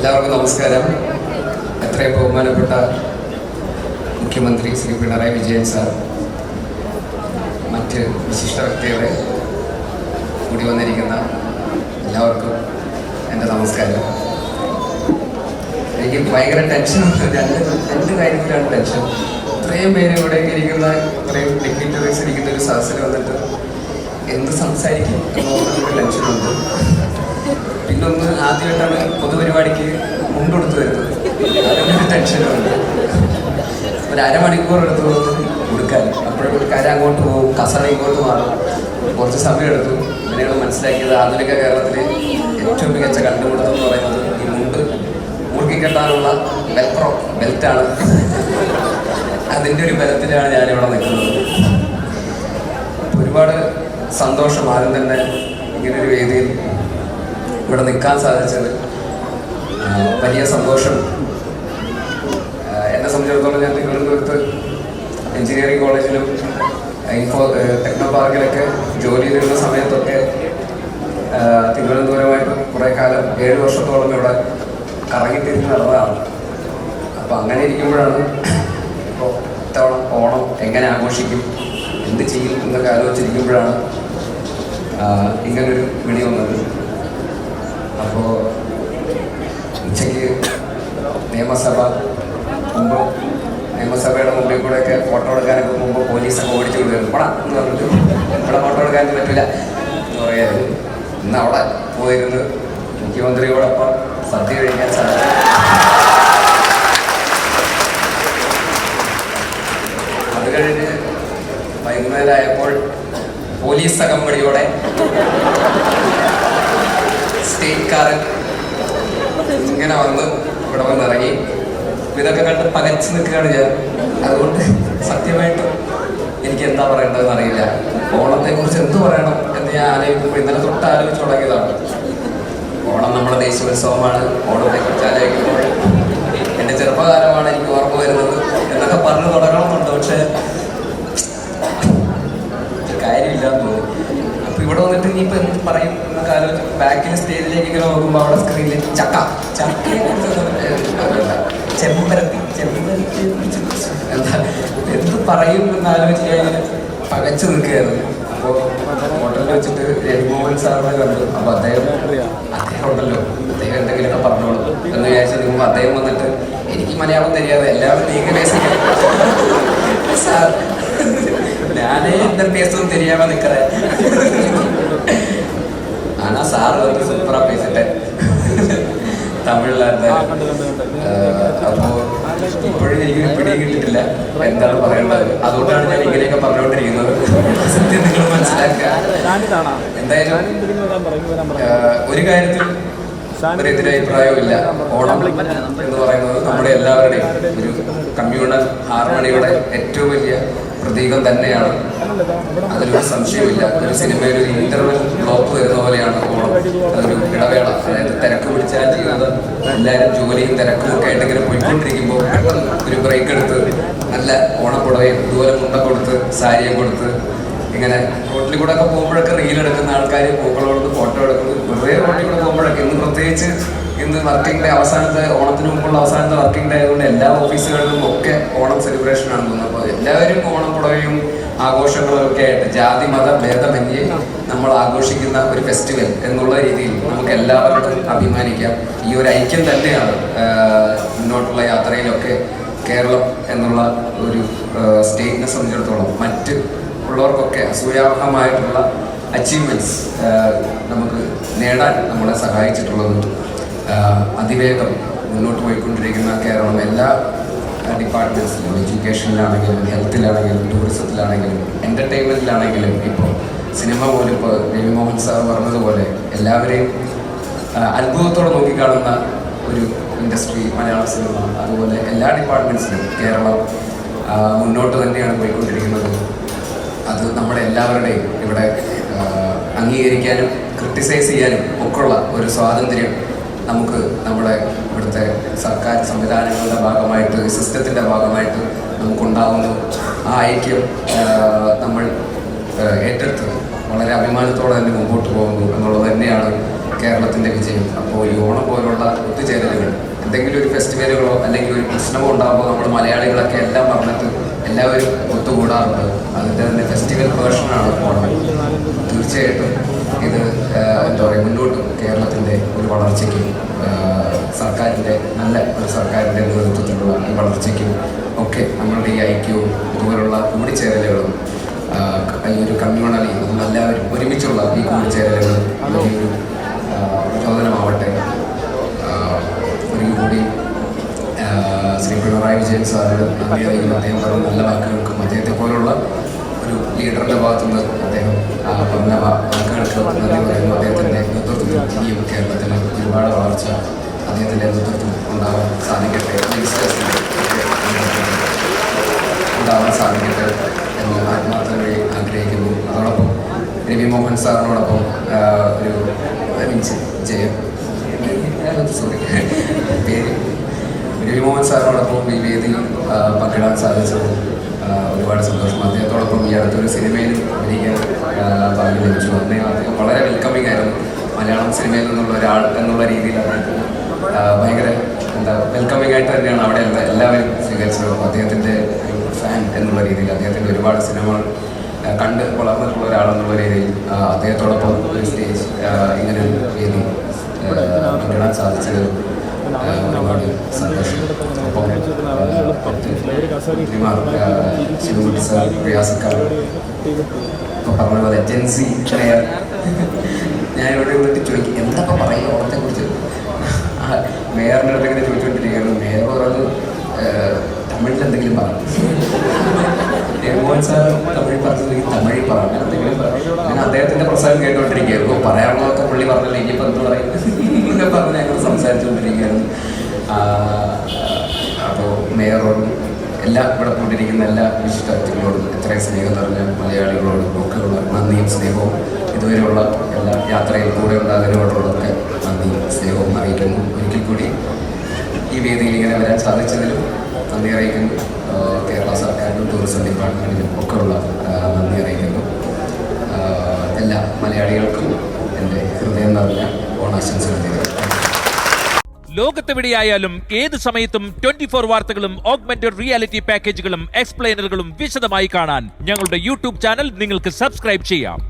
എല്ലാവർക്കും നമസ്കാരം. എത്രയും ബഹുമാനപ്പെട്ട മുഖ്യമന്ത്രി ശ്രീ പിണറായി വിജയൻ സാർ, മറ്റ് വിശിഷ്ട വ്യക്തികളെ കൂടി വന്നിരിക്കുന്ന എല്ലാവർക്കും എൻ്റെ നമസ്കാരം. എനിക്ക് ഭയങ്കര ടെൻഷനുണ്ട്. രണ്ട് കാര്യത്തിലാണ് ടെൻഷൻ. ഇത്രയും പേര് ഇവിടെ ഇരിക്കുന്ന, ഇത്രയും ഡിഗ്നിറ്ററീസ് ഇരിക്കുന്ന ഒരു സദസ്സിൽ വന്നിട്ട് എന്ത് സംസാരിക്കും എന്നൊരു ടെൻഷനുണ്ട്. പിന്നൊന്ന്, ആദ്യമായിട്ടാണ് പൊതുപരിപാടിക്ക് മുണ്ടെടുത്ത് വരുന്നത്, അതിനൊരു ടെൻഷനുണ്ട്. ഒരു അരമണിക്കൂർ എടുത്ത് കൊടുക്കാൻ, അപ്പോഴും കര അങ്ങോട്ട് പോകും, കസറ ഇങ്ങോട്ട് മാറും. കുറച്ച് സമയം എടുത്തു. പിന്നീട് മനസ്സിലാക്കിയത് ആധുനിക കേരളത്തിലെ ഏറ്റവും മികച്ച കണ്ടുപിടുത്തം എന്ന് പറയുന്നത് ഈ മുണ്ട് മുറുക്കിക്കെട്ടാനുള്ള ബെൽറ്റാണ്. അതിൻ്റെ ഒരു ബലത്തിലാണ് ഞാനിവിടെ നിൽക്കുന്നത്. ഒരുപാട് സന്തോഷം. ആദ്യം തന്നെ ഇങ്ങനൊരു വേദിയിൽ ഇവിടെ നിൽക്കാൻ സാധിച്ചത് വലിയ സന്തോഷം. എന്നെ സംബന്ധിച്ചിടത്തോളം ഞാൻ തിരുവനന്തപുരത്ത് എഞ്ചിനീയറിംഗ് കോളേജിലും ടെക്നോ പാർക്കിലൊക്കെ ജോലി ചെയ്തിരുന്ന സമയത്തൊക്കെ തിരുവനന്തപുരമായിട്ട് കുറേ കാലം 7 വർഷത്തോളം ഇവിടെ കറങ്ങിത്തിരിഞ്ഞ് നടന്നതാണ്. അപ്പോൾ അങ്ങനെ ഇരിക്കുമ്പോഴാണ് ഇപ്പോൾ ഇത്തവണ ഓണം എങ്ങനെ ആഘോഷിക്കും, എന്ത് ചെയ്യും എന്നൊക്കെ ആലോചിച്ചിരിക്കുമ്പോഴാണ് ഇങ്ങനൊരു വിളി വന്നത്. അപ്പോൾ ഉച്ചയ്ക്ക് നിയമസഭയുടെ മുമ്പിൽ കൂടെയൊക്കെ ഫോട്ടോ എടുക്കാനൊക്കെ മുമ്പ് പോലീസൊക്കെ ഓടിച്ചു വിടുകയാണ്. പടാ എന്ന് പറഞ്ഞിട്ട് ഇവിടെ ഫോട്ടോ എടുക്കാൻ പറ്റില്ല എന്ന് പറയായിരുന്നു. ഇന്ന് അവിടെ പോയിരുന്ന് മുഖ്യമന്ത്രിയോടൊപ്പം സദ്യ കഴിക്കാൻ സാധിക്കും. അത് കഴിഞ്ഞ് വൈകുന്നേരമായപ്പോൾ പോലീസ് അകമ്പടിയോടെ സ്റ്റേറ്റ് കാറിൽ ഇങ്ങനെ വന്ന് ഇവിടെ വന്നിറങ്ങി. ഇതൊക്കെ കണ്ട് പകച്ച് നിൽക്കുകയാണ് ഞാൻ. അതുകൊണ്ട് സത്യമായിട്ടും എനിക്ക് എന്താ പറയേണ്ടതെന്ന് അറിയില്ല. ഓണത്തെക്കുറിച്ച് എന്ത് പറയണം എന്ന് ഞാൻ ആലോചിക്കുമ്പോൾ ഇന്നലെ തൊട്ട് ആലോചിച്ച് തുടങ്ങിയതാണ്. ഓണം നമ്മുടെ ദേശീയോത്സവമാണ്. ഓണത്തെക്കുറിച്ച് ആലോചിക്കുമ്പോൾ എൻ്റെ ചെറുപ്പകാലമാണ് എനിക്ക് ഓർമ്മ വരുന്നത് എന്നൊക്കെ പറഞ്ഞു തുടങ്ങണമെന്നുണ്ട്. പക്ഷേ കാര്യമില്ലാന്ന് തോന്നി. അപ്പോൾ ഇവിടെ വന്നിട്ട് ഇനിയിപ്പോൾ എന്ത് പറയും എന്നൊക്കെ ആലോചിച്ച് ബാക്കിൽ സ്റ്റേജിലേക്ക് ഇങ്ങനെ നോക്കുമ്പോൾ അവിടെ സ്ക്രീനിൽ ചെമ്പരത്തി എന്താ എന്ത് പറയും എന്ന് ആലോചിച്ച് ഞാൻ ഇങ്ങനെ പകച്ചു നിൽക്കുകയായിരുന്നു. അപ്പോൾ ഹോട്ടലിൽ വെച്ചിട്ട് രവിമോഹൻ സാറിനെ കണ്ടു. അപ്പോൾ അദ്ദേഹം ഉണ്ടല്ലോ, അദ്ദേഹം എന്തെങ്കിലുമൊക്കെ പറഞ്ഞോളൂ എന്ന് വിചാരിച്ചു നിൽക്കുമ്പോൾ അദ്ദേഹം വന്നിട്ട്, എനിക്ക് മലയാളം தெரியாது, എല്ലാവരും നീങ്ങ പേസുക സാർ, ഞാനേ എന്താ പേസൊന്നും தெரியாம നിൽക്കറേ. ആനാ സാറ് வந்து സൂപ്പറാ പേസിട്ടെ തമിഴിലായിരുന്നു. അപ്പോൾ ഇപ്പോഴും എനിക്ക് പിടി കിട്ടിയിട്ടില്ല എന്താണ് പറയേണ്ടത്. അതുകൊണ്ടാണ് ഞാൻ ഇങ്ങനെയൊക്കെ പറഞ്ഞുകൊണ്ടിരിക്കുന്നത്. സത്യം നിങ്ങൾ മനസ്സിലാക്കുക. എന്തായാലും ഒരു കാര്യത്തിൽ ഒരു എതിരഭിപ്രായമില്ല. ഓണം എന്ന് പറയുന്നത് നമ്മുടെ എല്ലാവരുടെയും ഒരു കമ്മ്യൂണൽ ഹാർമണിയുടെ ഏറ്റവും വലിയ പ്രതീകം തന്നെയാണ്. അതിലൊരു സംശയമില്ല. ഒരു സിനിമയിൽ ഒരു ഇന്റർവെൽ ബ്ലോക്ക് വരുന്ന പോലെയാണ് ഓണം. അതൊരു ഇടവേള, അതായത് തിരക്ക് പിടിച്ചാൽ ജീവിതം എല്ലാവരും ജോലിയും തിരക്കും ഒക്കെ ആയിട്ട് ഇങ്ങനെ പോയിക്കൊണ്ടിരിക്കുമ്പോൾ ഒരു ബ്രേക്ക് എടുത്ത് നല്ല ഓണപ്പുടവയും ഇതുപോലെ മുണ്ട കൊടുത്ത് സാരിയും കൊടുത്ത് ഇങ്ങനെ റോട്ടിൽ കൂടെ ഒക്കെ പോകുമ്പോഴൊക്കെ റീലെടുക്കുന്ന ആൾക്കാർ പൂക്കളോട് ഫോട്ടോ എടുക്കുന്നത്, വെറുതെ റോട്ടിൽ കൂടെ പോകുമ്പോഴൊക്കെ ഇന്ന് പ്രത്യേകിച്ച് ഇന്ന് വർക്കിംഗ് ഡേ, അവസാനത്തെ ഓണത്തിന് മുമ്പുള്ള അവസാനത്തെ വർക്കിംഗ് ഡേ ആയതുകൊണ്ട് എല്ലാ ഓഫീസുകളിലും ഒക്കെ ഓണം സെലിബ്രേഷൻ ആണ് തോന്നുന്നത്. അപ്പോൾ എല്ലാവരും ഓണപ്പുടവയും ആഘോഷങ്ങളും ഒക്കെ ആയിട്ട് ജാതി മത ഭേദമന്യേ നമ്മൾ ആഘോഷിക്കുന്ന ഒരു ഫെസ്റ്റിവൽ എന്നുള്ള രീതിയിൽ നമുക്ക് എല്ലാവർക്കും അഭിമാനിക്കാം. ഈ ഒരു ഐക്യം തന്നെയാണ് മുന്നോട്ടുള്ള യാത്രയിലൊക്കെ കേരളം എന്നുള്ള ഒരു സ്റ്റേറ്റിനെ സംബന്ധിച്ചിടത്തോളം മറ്റ് ഉള്ളവർക്കൊക്കെ അസൂയാർഹമായിട്ടുള്ള അച്ചീവ്മെൻറ്റ്സ് നമുക്ക് നേടാൻ നമ്മളെ സഹായിച്ചിട്ടുള്ളത്. അതിവേഗം മുന്നോട്ട് പോയിക്കൊണ്ടിരിക്കുന്ന കേരളം എല്ലാ ഡിപ്പാർട്ട്മെൻറ്റ്സിലും, എഡ്യൂക്കേഷനിലാണെങ്കിലും ഹെൽത്തിലാണെങ്കിലും ടൂറിസത്തിലാണെങ്കിലും എൻ്റർടൈൻമെൻറ്റിലാണെങ്കിലും ഇപ്പോൾ സിനിമ പോലും ഇപ്പോൾ രവിമോഹൻ സാർ പറഞ്ഞതുപോലെ എല്ലാവരെയും അത്ഭുതത്തോടെ നോക്കിക്കാണുന്ന ഒരു ഇൻഡസ്ട്രി മലയാള സിനിമ. അതുപോലെ എല്ലാ ഡിപ്പാർട്ട്മെൻറ്റ്സിലും കേരളം മുന്നോട്ട് തന്നെയാണ് പോയിക്കൊണ്ടിരിക്കുന്നത്. അത് നമ്മുടെ എല്ലാവരുടെയും ഇവിടെ അംഗീകരിക്കാനും ക്രിട്ടിസൈസ് ചെയ്യാനും ഒക്കെയുള്ള ഒരു സ്വാതന്ത്ര്യം നമുക്ക് നമ്മുടെ ഇവിടുത്തെ സർക്കാർ സംവിധാനങ്ങളുടെ ഭാഗമായിട്ട്, സിസ്റ്റത്തിൻ്റെ ഭാഗമായിട്ട് നമുക്കുണ്ടാകുന്നു. ആ ഐക്യം നമ്മൾ ഏറ്റെടുത്ത് വളരെ അഭിമാനത്തോടെ തന്നെ മുമ്പോട്ട് പോകുന്നു എന്നുള്ളത് തന്നെയാണ് കേരളത്തിൻ്റെ വിജയം. അപ്പോൾ ഈ ഓണം പോലുള്ള ഒത്തുചേരലുകൾ എന്തെങ്കിലും ഒരു ഫെസ്റ്റിവലുകളോ അല്ലെങ്കിൽ ഒരു പ്രശ്നമോ ഉണ്ടാകുമ്പോൾ നമ്മൾ മലയാളികളൊക്കെ എല്ലാം പറഞ്ഞിട്ട് എല്ലാവരും ഒത്തുകൂടാറുണ്ട്. അതിൻ്റെ തന്നെ ഫെസ്റ്റിവൽ വേർഷനാണ് ഓണം. തീർച്ചയായിട്ടും ഇത് എന്താ പറയുക, മുന്നോട്ട് കേരളത്തിൻ്റെ ഒരു വളർച്ചയ്ക്കും സർക്കാരിൻ്റെ നല്ല ഒരു സർക്കാരിൻ്റെ നേതൃത്വത്തിലുള്ള ഈ വളർച്ചയ്ക്കും ഒക്കെ നമ്മളുടെ ഈ ഐക്യവും ഇതുപോലുള്ള കൂടിച്ചേരലുകളും ഈ ഒരു കമ്മ്യൂണലി നമ്മളെല്ലാവരും ഒരുമിച്ചുള്ള ഈ കൂടിച്ചേരലുകളും വലിയൊരു പ്രചോദനമാവട്ടെ. ഒരിക്കൽ കൂടി ശ്രീ പിണറായി വിജയൻ സാറിന് നന്ദി അറിയിക്കുന്നു. അദ്ദേഹം പറഞ്ഞ നല്ല വാക്കുകൾക്കും അദ്ദേഹത്തെ പോലുള്ള ഒരു ലീഡറുടെ ഭാഗത്തുനിന്ന് അദ്ദേഹം പറഞ്ഞ വാക്കുകൾക്ക് നന്ദി പറയുന്നു. അദ്ദേഹത്തിൻ്റെ നേതൃത്വത്തിൽ ഇനിയും കേരളത്തിൽ ഒരുപാട് വളർച്ച അദ്ദേഹത്തിൻ്റെ നേതൃത്വം ഉണ്ടാവാൻ സാധിക്കട്ടെ, ഉണ്ടാവാൻ സാധിക്കട്ടെ എന്ന് ആത്മാർത്ഥമായി ആഗ്രഹിക്കുന്നു. അതോടൊപ്പം രവി മോഹൻ സാറിനോടൊപ്പം ഒരു ജയം പേര് രവിമോഹൻ സാറിനോടൊപ്പം ഈ വേദിയിൽ പങ്കിടാൻ സാധിച്ചത് ഒരുപാട് സന്തോഷം. അദ്ദേഹത്തോടൊപ്പം ഈ അടുത്തൊരു സിനിമയിൽ അഭിനയിക്കാൻ ഭാഗ്യം ലഭിച്ചു. അദ്ദേഹം വളരെ വെൽക്കമിങ് ആയിരുന്നു. മലയാളം സിനിമയിൽ നിന്നുള്ള ഒരാൾ എന്നുള്ള രീതിയിൽ അദ്ദേഹം ഭയങ്കര വെൽക്കമിങ് ആയിട്ട് തന്നെയാണ് അവിടെ എല്ലാവരും സ്വീകരിച്ചത്. അദ്ദേഹത്തിൻ്റെ ഫാൻ എന്നുള്ള രീതിയിൽ അദ്ദേഹത്തിൻ്റെ ഒരുപാട് സിനിമകൾ കണ്ട് വളർന്നിട്ടുള്ള ഒരാളെന്നുള്ള രീതിയിൽ അദ്ദേഹത്തോടൊപ്പം ഒരു സ്റ്റേജ് ഇങ്ങനെ ഒരു വേദി പങ്കിടാൻ സാധിച്ചത് ഒരുപാട് സന്തോഷം. ഒപ്പം ശിവകുട്ടി സാർ, പ്രയാസക്കാർ ഇപ്പോൾ പറഞ്ഞ പോലെ ജെൻസി പ്ലെയർ. ഞാൻ ഇവിടെ വിളിച്ച് ചോദിക്കും എന്തൊക്കെ പറയും ഓണത്തെക്കുറിച്ച്. മേയറിൻ്റെ അടുത്ത് ഇങ്ങനെ ചോദിച്ചുകൊണ്ടിരിക്കുകയാണ്. മേയർ പറഞ്ഞത് തമിഴിൽ എന്തെങ്കിലും പറഞ്ഞു. രഘുമോഹൻ സാർ തമിഴ് പറഞ്ഞില്ലെങ്കിൽ തമിഴിൽ പറഞ്ഞു എന്തെങ്കിലും ഞാൻ അദ്ദേഹത്തിൻ്റെ പ്രസംഗം കേട്ടുകൊണ്ടിരിക്കുകയായിരുന്നു. പറയാനുള്ളതൊക്കെ പുള്ളി പറഞ്ഞില്ല, ഇനിയിപ്പോൾ എന്ത് പറയും എന്നൊക്കെ പറഞ്ഞ് ഞങ്ങൾ സംസാരിച്ചുകൊണ്ടിരിക്കുകയായിരുന്നു. അപ്പോൾ മേയറോടും എല്ലാ ഇവിടെ കൊണ്ടിരിക്കുന്ന എല്ലാ വിശിഷ്ട വ്യക്തികളോടും എത്രയും സ്നേഹം നിറഞ്ഞ മലയാളികളോടും ഒക്കെയുള്ള നന്ദിയും സ്നേഹവും ഇതുവരെയുള്ള എല്ലാ യാത്രയിൽ കൂടെ ഉണ്ടാകുന്നതിനോടുള്ളതൊക്കെ നന്ദിയും സ്നേഹവും അറിയിക്കുന്നു. ഒരിക്കൽ കൂടി ഈ വേദിയിൽ ഇങ്ങനെ വരാൻ സാധിച്ചതിലും നന്ദി അറിയിക്കുന്നു. കേരള സർക്കാരിനും ടൂറിസം ഡിപ്പാർട്ട്മെൻറ്റിനും ഒക്കെയുള്ള നന്ദി അറിയിക്കുന്നു. എല്ലാ മലയാളികൾക്കും എൻ്റെ ഹൃദയം നിറഞ്ഞ ഓണാശംസകൾ നേരുന്നു. ലോകത്തെവിടെയായാലും ഏത് സമയത്തും 24 വാർത്തകളും ഓഗ്മെന്റഡ് റിയാലിറ്റി പാക്കേജുകളും എക്സ്പ്ലെയിനറുകളും വിശദമായി കാണാൻ ഞങ്ങളുടെ യൂട്യൂബ് ചാനൽ നിങ്ങൾക്ക് സബ്സ്ക്രൈബ് ചെയ്യാം.